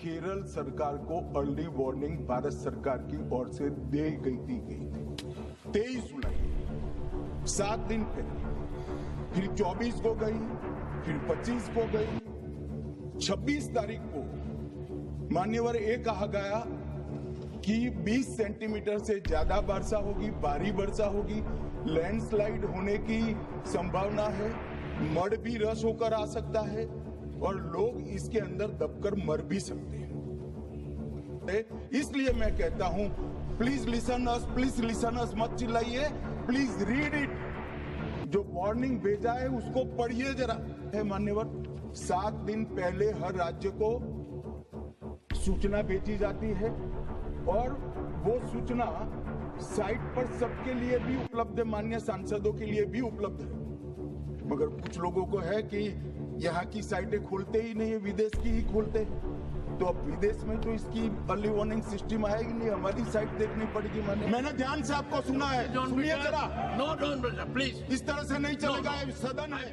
केरल सरकार को early warning Bharat सरकार की ओर से दी गई थी 23 जुलाई, 7 दिन पहले, फिर 24 को गई, फिर 25 को गई, 26 तारीख को मान्यवर ये कहा गया कि 20 सेंटीमीटर से ज्यादा वर्षा होगी, भारी वर्षा होगी, लैंडस्लाइड होने की संभावना है, मड भी रस होकर आ सकता है और लोग इसके अंदर दबकर मर भी सकते हैं। इसलिए मैं कहता हूं, प्लीज लिसन अस, मत चिल्लाइए, प्लीज रीड इट। जो वार्निंग भेजा है उसको पढ़िए जरा। है मान्यवर, 7 दिन पहले हर राज्य को सूचना भेजी जाती है और वो सूचना साइट पर सबके लिए भी उपलब्ध है, मान्य सांसदों के लिए भी उपलब्ध है। मगर कुछ लोगों को है कि यहाँ की साइटें खोलते ही नहीं है, विदेश की ही खोलते हैं। तो अब विदेश में तो इसकी अर्ली वार्निंग सिस्टम आएगी नहीं, हमारी साइट देखनी पड़ेगी। मैंने ध्यान से आपको सुना है, सुनिए जरा। प्लीज, इस तरह से नहीं चलेगा, सदन है।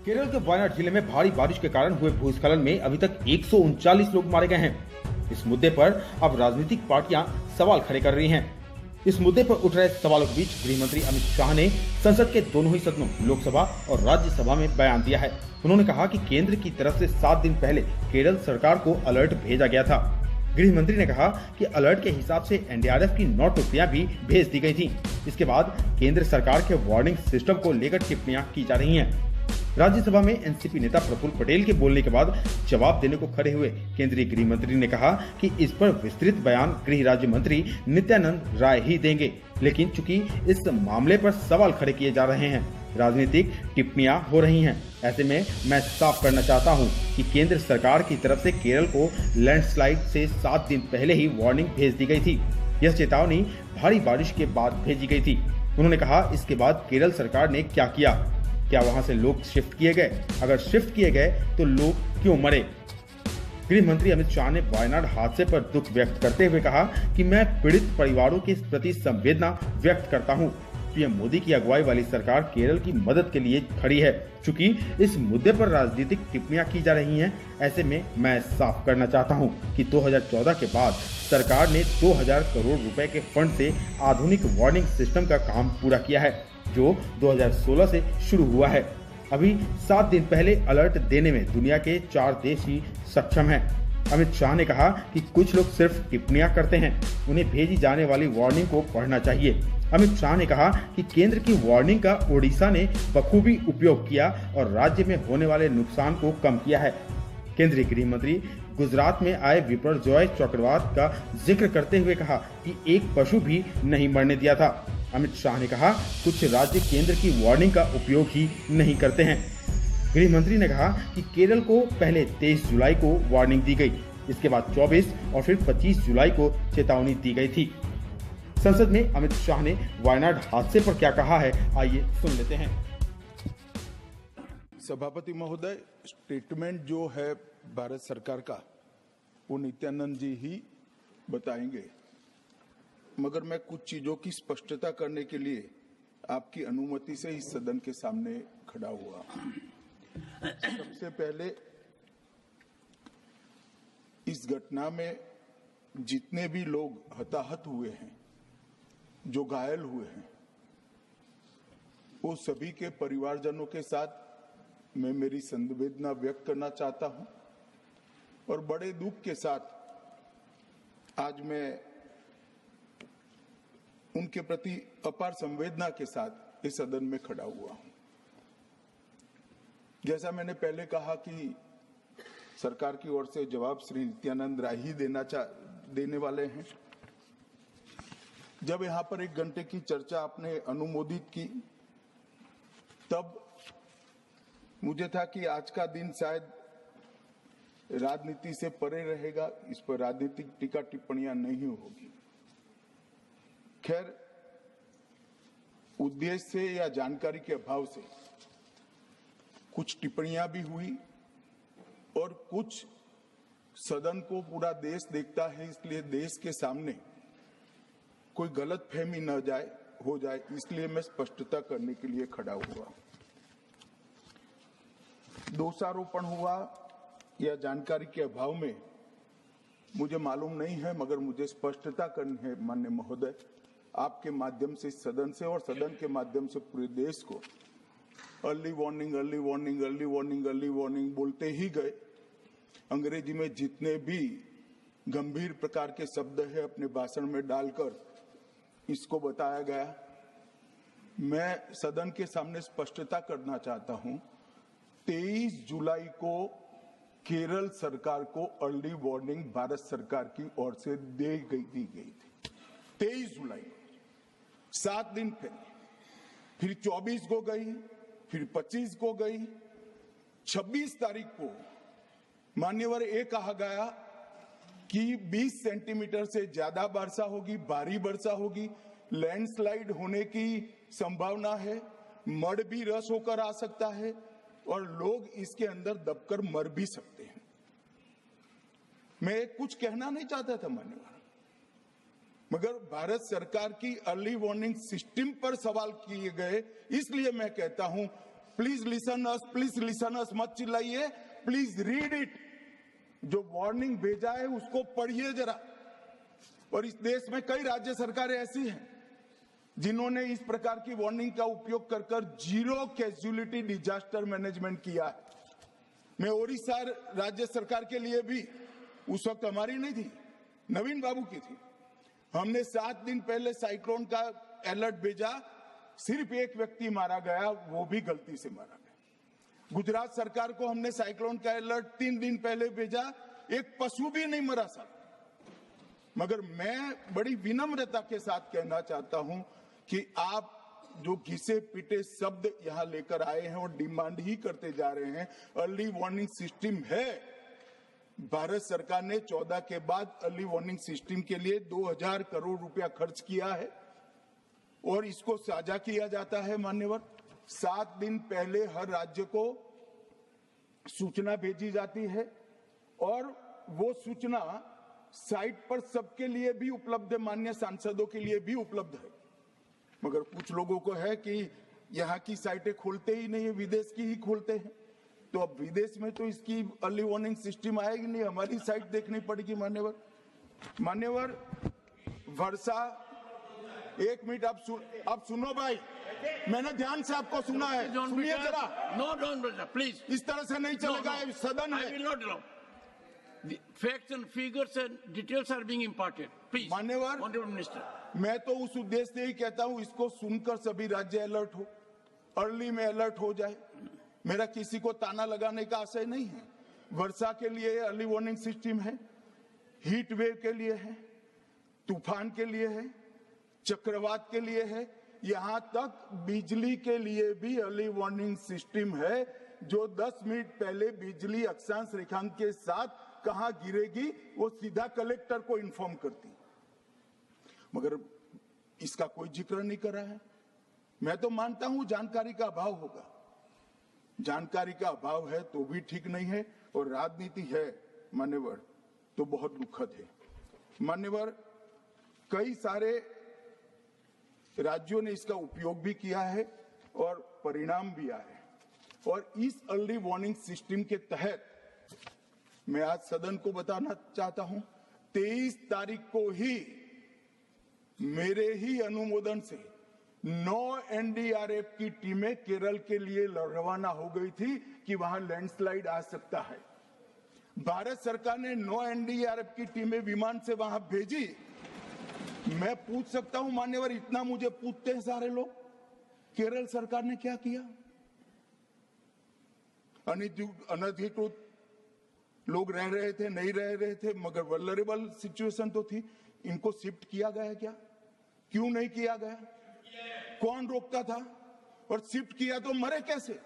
केरल के वायनाड जिले में भारी बारिश के कारण हुए भूस्खलन में अभी तक 139 लोग मारे गए हैं। इस मुद्दे पर अब राजनीतिक पार्टियां सवाल खड़े कर रही हैं। इस मुद्दे पर उठ रहे सवालों के बीच गृह मंत्री अमित शाह ने संसद के दोनों ही सदनों, लोकसभा और राज्यसभा में बयान दिया है। उन्होंने कहा कि केंद्र की तरफ से 7 दिन पहले केरल सरकार को अलर्ट भेजा गया था। गृह मंत्री ने कहा कि अलर्ट के हिसाब से एनडीआरएफ की 9 टुकड़ियां भी भेज दी गई थी। इसके बाद केंद्र सरकार के वार्निंग सिस्टम को लेकर टिप्पणियां की जा रही हैं। राज्यसभा में एनसीपी नेता प्रफुल्ल पटेल के बोलने के बाद जवाब देने को खड़े हुए केंद्रीय गृह मंत्री ने कहा कि इस पर विस्तृत बयान गृह राज्य मंत्री नित्यानंद राय ही देंगे। लेकिन चूंकि इस मामले पर सवाल खड़े किए जा रहे हैं, राजनीतिक टिप्पणियां हो रही हैं, ऐसे में मैं साफ करना चाहता हूं कि केंद्र सरकार की तरफ से केरल को लैंडस्लाइड से 7 दिन पहले ही वार्निंग भेज दी गई थी। यह चेतावनी भारी बारिश के बाद भेजी गई थी। उन्होंने कहा, इसके बाद केरल सरकार ने क्या किया? क्या वहां से लोग शिफ्ट किए गए? अगर शिफ्ट किए गए तो लोग क्यों मरे? गृह मंत्री अमित शाह ने वायनाड हादसे पर दुख व्यक्त करते हुए कहा कि मैं पीड़ित परिवारों के प्रति संवेदना व्यक्त करता हूं। पीएम मोदी की अगुवाई वाली सरकार केरल की मदद के लिए खड़ी है। चूंकि इस मुद्दे पर राजनीतिक टिप्पणियां की जा रही हैं, ऐसे में मैं साफ करना चाहता हूं कि 2014 के बाद सरकार ने 2000 करोड़ रुपए के फंड से आधुनिक वार्निंग सिस्टम का काम पूरा किया है, जो 2016 से शुरू हुआ है। अभी 7 दिन पहले अलर्ट देने में दुनिया के 4 देश ही सक्षम हैं। अमित शाह ने कहा कि कुछ लोग सिर्फ टिप्पणियां करते हैं, उन्हें भेजी जाने वाली वार्निंग को पढ़ना चाहिए। अमित शाह ने कहा कि केंद्र की वार्निंग का ओडिशा ने बखूबी उपयोग किया और राज्य में होने वाले नुकसान को कम किया है। केंद्रीय गृह मंत्री गुजरात में आए विपर्जॉय चक्रवात का जिक्र करते हुए कहा कि एक पशु भी नहीं मरने दिया था। अमित शाह ने कहा, कुछ राज्य केंद्र की वार्निंग का उपयोग ही नहीं करते हैं। गृह मंत्री ने कहा कि केरल को पहले 23 जुलाई को वार्निंग दी गई, इसके बाद 24 और फिर 25 जुलाई को चेतावनी दी गई थी। संसद में अमित शाह ने वायनाड हादसे पर क्या कहा है, आइए सुन लेते हैं। सभापति महोदय, स्टेटमेंट जो है भारत सरकार का वो नित्यानंद जी ही बताएंगे, मगर मैं कुछ चीजों की स्पष्टता करने के लिए आपकी अनुमति से इस सदन के सामने खड़ा हुआ। सबसे पहले इस घटना में जितने भी लोग हताहत हुए हैं, जो घायल हुए हैं, वो सभी के परिवारजनों के साथ मैं मेरी संवेदना व्यक्त करना चाहता हूं और बड़े दुख के साथ आज मैं उनके प्रति अपार संवेदना के साथ इस सदन में खड़ा हुआ हूं। जैसा मैंने पहले कहा कि सरकार की ओर से जवाब श्री नित्यानंद राय ही देने वाले हैं। जब यहाँ पर 1 घंटे की चर्चा आपने अनुमोदित की, तब मुझे था कि आज का दिन शायद राजनीति से परे रहेगा, इस पर राजनीतिक टीका टिप्पणियां नहीं होगी। खैर, उद्देश्य से या जानकारी के अभाव से कुछ टिप्पणियां भी हुई और कुछ सदन को पूरा देश देखता है, इसलिए देश के सामने कोई गलतफहमी न हो जाए, इसलिए मैं स्पष्टता करने के लिए खड़ा हुआ। दोषारोपण हुआ या जानकारी के अभाव में मुझे मालूम नहीं है, मगर मुझे स्पष्टता करनी है माननीय महोदय, आपके माध्यम से सदन से और सदन के माध्यम से पूरे देश को early warning early warning early warning early warning बोलते ही गए। अंग्रेजी में जितने भी गंभीर प्रकार के शब्द है अपने भाषण में डालकर इसको बताया गया। मैं सदन के सामने स्पष्टता करना चाहता हूं, 23 जुलाई को केरल सरकार को अर्ली वार्निंग भारत सरकार की ओर से दी गई थी। 23 जुलाई, 7 दिन पहले, फिर 24 को गई, फिर 25 को गई, 26 तारीख को मान्यवर ये कहा गया कि 20 सेंटीमीटर से ज्यादा वर्षा होगी, भारी वर्षा होगी, लैंडस्लाइड होने की संभावना है, मड भी रस होकर आ सकता है और लोग इसके अंदर दबकर मर भी सकते हैं। मैं कुछ कहना नहीं चाहता था मान्यवर, मगर भारत सरकार की अर्ली वार्निंग सिस्टम पर सवाल किए गए, इसलिए मैं कहता हूं प्लीज लिसन अस, मत चिल्लाइए, प्लीज रीड इट। जो वार्निंग भेजा है उसको पढ़िए जरा। और इस देश में कई राज्य सरकारें ऐसी हैं जिन्होंने इस प्रकार की वार्निंग का उपयोग कर कर जीरो कैजुअलिटी डिजास्टर मैनेजमेंट किया है। मैं ओडिशा राज्य सरकार के लिए भी, उस वक्त हमारी नहीं थी, नवीन बाबू की थी, हमने 7 दिन पहले साइक्लोन का अलर्ट भेजा, सिर्फ एक व्यक्ति मारा गया, वो भी गलती से मारा गया। गुजरात सरकार को हमने साइक्लोन का अलर्ट 3 दिन पहले भेजा, एक पशु भी नहीं मरा साहब। मगर मैं बड़ी विनम्रता के साथ कहना चाहता हूं कि आप जो घिसे पिटे शब्द यहां लेकर आए हैं और डिमांड ही करते जा रहे हैं, अर्ली वार्निंग सिस्टम है। भारत सरकार ने 14 के बाद अर्ली वार्निंग सिस्टम के लिए 2000 करोड़ रुपया खर्च किया है और इसको साझा किया जाता है मान्यवर। 7 दिन पहले हर राज्य को सूचना भेजी जाती है और वो सूचना साइट पर सबके लिए भी उपलब्ध है, माननीय सांसदों के लिए भी उपलब्ध है। मगर कुछ लोगों को है कि यहाँ की साइटें खोलते ही नहीं है, विदेश की ही खोलते हैं। तो अब विदेश में तो इसकी अर्ली वार्निंग सिस्टम आएगी नहीं, हमारी साइट देखनी पड़ेगी मान्यवर। वर्षा, एक मिनट आप सुनो भाई, मैंने ध्यान से आपको सुना है, सुनिए जरा। नो डोंट प्लीज, इस तरह से नहीं चलेगा, सदन है। I will not allow. The facts and figures and details are being imparted. Please, मान्यवर, Honorable Minister. मैं तो उस उद्देश्य से ही कहता हूं इसको सुनकर सभी राज्य अलर्ट हो, अर्ली में अलर्ट हो जाए। मेरा किसी को ताना लगाने का आशय नहीं है। वर्षा के लिए अर्ली वार्निंग सिस्टम है, हीट वेव के लिए है, तूफान के लिए है, चक्रवात के लिए है, यहां तक बिजली के लिए भी अर्ली वार्निंग सिस्टम है, जो 10 मिनट पहले बिजली अक्षांश रेखांक के साथ कहां गिरेगी वो सीधा कलेक्टर को इन्फॉर्म करती, मगर इसका कोई जिक्र नहीं कर रहा है। मैं तो मानता हूं जानकारी का अभाव होगा, जानकारी का अभाव है तो भी ठीक नहीं है, और राजनीति है मान्यवर तो बहुत दुखद है मान्यवर। कई सारे राज्यों ने इसका उपयोग भी किया है और परिणाम भी आए हैं, और इस अर्ली वार्निंग सिस्टम के तहत मैं आज सदन को बताना चाहता हूं, 23 तारीख को ही मेरे ही अनुमोदन से 9 एनडीआरएफ की टीमें केरल के लिए रवाना हो गई थी कि वहां लैंडस्लाइड आ सकता है। भारत सरकार ने 9 एनडीआरएफ की टीमें विमान से वहां भेजी। मैं पूछ सकता हूं मान्यवर, इतना मुझे पूछते हैं सारे लोग, केरल सरकार ने क्या किया? अनधिकृत लोग रह रहे थे, नहीं रह रहे थे, मगर वल्नरेबल सिचुएशन तो थी। इनको शिफ्ट किया गया क्या? क्यों नहीं किया गया? कौन रोकता था? और शिफ्ट किया तो मरे कैसे?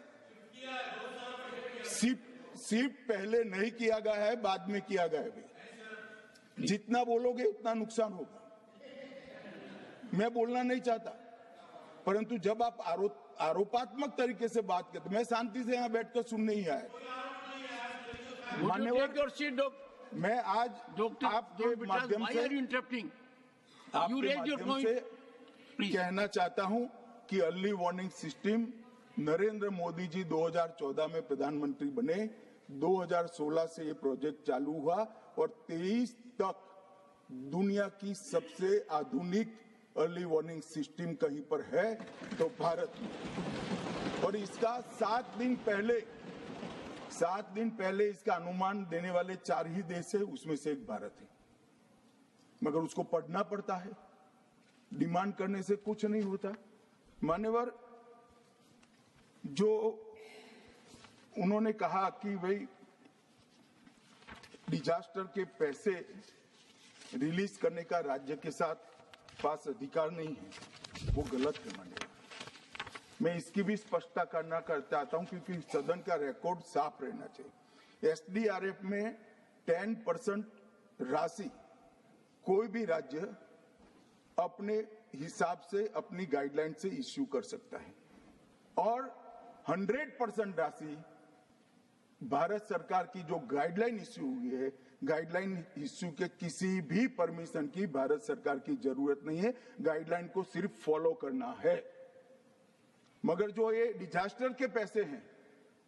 शिफ्ट पहले नहीं किया गया है, बाद में किया गया है। जितना बोलोगे उतना नुकसान होगा। मैं बोलना नहीं चाहता, परंतु जब आप आरोपात्मक तरीके से बात करते, मैं शांति से यहां बैठकर सुनने ही आया। मान्यवर, मैं आज आपके माध्यम से कहना चाहता हूं कि early warning system Narendra Modi ji 2014 में प्रधानमंत्री बने, 2016 से ये प्रोजेक्ट चालू हुआ और 23 तक दुनिया की सबसे आधुनिक अर्ली वार्निंग सिस्टम कहीं पर है तो भारत में। और इसका 7 दिन पहले इसका अनुमान देने वाले 4 ही देश है, उसमें से एक भारत है। मगर उसको पढ़ना पड़ता है, डिमांड करने से कुछ नहीं होता। मान्यवर, जो उन्होंने कहा कि भाई डिजास्टर के पैसे रिलीज करने का राज्य के साथ पास अधिकार नहीं है, वो गलत है। मान्यवर, मैं इसकी भी स्पष्टता करना चाहता हूं क्योंकि सदन का रिकॉर्ड साफ रहना चाहिए। एसडीआरएफ में 10% राशि कोई भी राज्य अपने हिसाब से अपनी गाइडलाइन से इश्यू कर सकता है और 100% राशि भारत सरकार की जो गाइडलाइन इश्यू हुई है, गाइडलाइन इश्यू के किसी भी परमिशन की भारत सरकार की जरूरत नहीं है, गाइडलाइन को सिर्फ फॉलो करना है। मगर जो ये डिजास्टर के पैसे हैं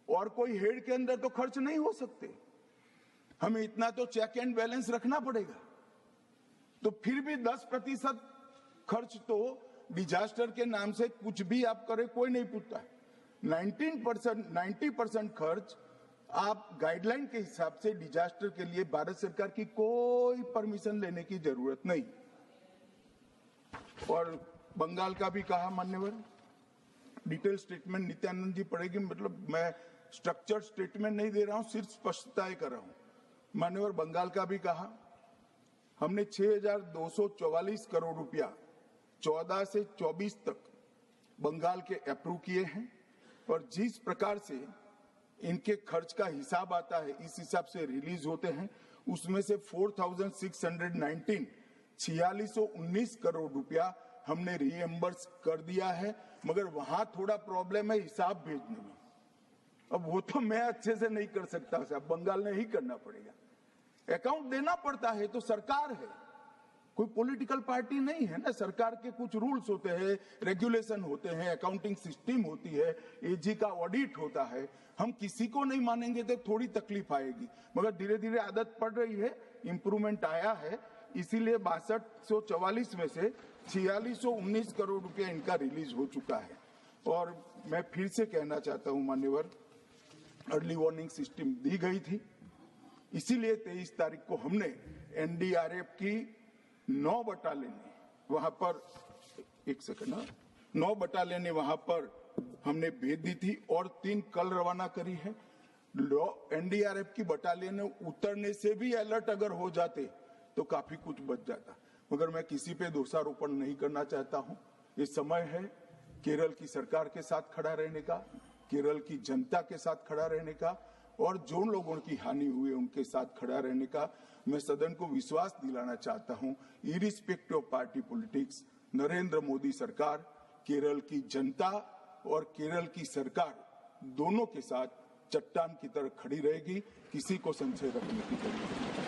और कोई हेड के अंदर तो खर्च नहीं हो सकते, हमें इतना तो चेक एंड बैलेंस रखना पड़ेगा। तो फिर भी 10% खर्च तो डिजास्टर के नाम से कुछ भी आप करें कोई नहीं पूछता है। 90% खर्च आप गाइडलाइन के हिसाब से डिजास्टर के लिए भारत सरकार की कोई परमिशन लेने की जरूरत नहीं। और बंगाल का भी कहा मान्यवर, डिटेल स्टेटमेंट नित्यानंद जी पढ़ेगी, मतलब मैं स्ट्रक्चर्ड स्टेटमेंट नहीं दे रहा हूं, सिर्फ स्पष्टताएं कर रहा हूं। मान्यवर, बंगाल का भी कहा, हमने 6,244 करोड़ रुपया 14 से 24 तक बंगाल के अप्रूव किए हैं और जिस प्रकार से इनके खर्च का हिसाब आता है इस हिसाब से रिलीज होते हैं, उसमें से 4,619 4619 करोड़ रुपया हमने रीएम्बर्स कर दिया है। मगर वहां थोड़ा प्रॉब्लम है हिसाब भेजने में। अब वो तो मैं अच्छे से नहीं कर सकता साहब, बंगाल ने ही करना पड़ेगा। अकाउंट देना पड़ता है तो सरकार है, कोई पॉलिटिकल पार्टी नहीं है ना। सरकार के कुछ रूल्स होते हैं, रेगुलेशन होते हैं, अकाउंटिंग सिस्टम होती है, एजी का ऑडिट होता है। हम किसी को नहीं मानेंगे तो थोड़ी तकलीफ आएगी, मगर धीरे धीरे आदत पड़ रही है, इंप्रूवमेंट आया है। इसीलिए 6244 में से 4619 करोड़ रुपया इनका रिलीज हो चुका है। और मैं फिर से कहना चाहता हूं मान्यवर, अर्ली वार्निंग सिस्टम दी गई थी, इसीलिए 23 तारीख को हमने एनडीआरएफ की 9 बटालियन वहां पर 9 बटालियन वहां पर हमने भेज दी थी और 3 कल रवाना करी है। एनडीआरएफ की बटालियन उतरने से भी अलर्ट अगर हो जाते तो काफी कुछ बच जाता, मगर मैं किसी पे दोषारोपण नहीं करना चाहता हूं। ये समय है केरल की सरकार के साथ खड़ा रहने का, केरल की जनता के साथ खड़ा रहने का और जो लोगों की हानि हुई है उनके साथ खड़ा रहने का। मैं सदन को विश्वास दिलाना चाहता हूं, irrespective of party politics, Narendra Modi सरकार केरल की जनता और केरल की सरकार दोनों के साथ चट्टान की तरह खड़ी रहेगी, किसी को संशय रखने की जरूरत नहीं।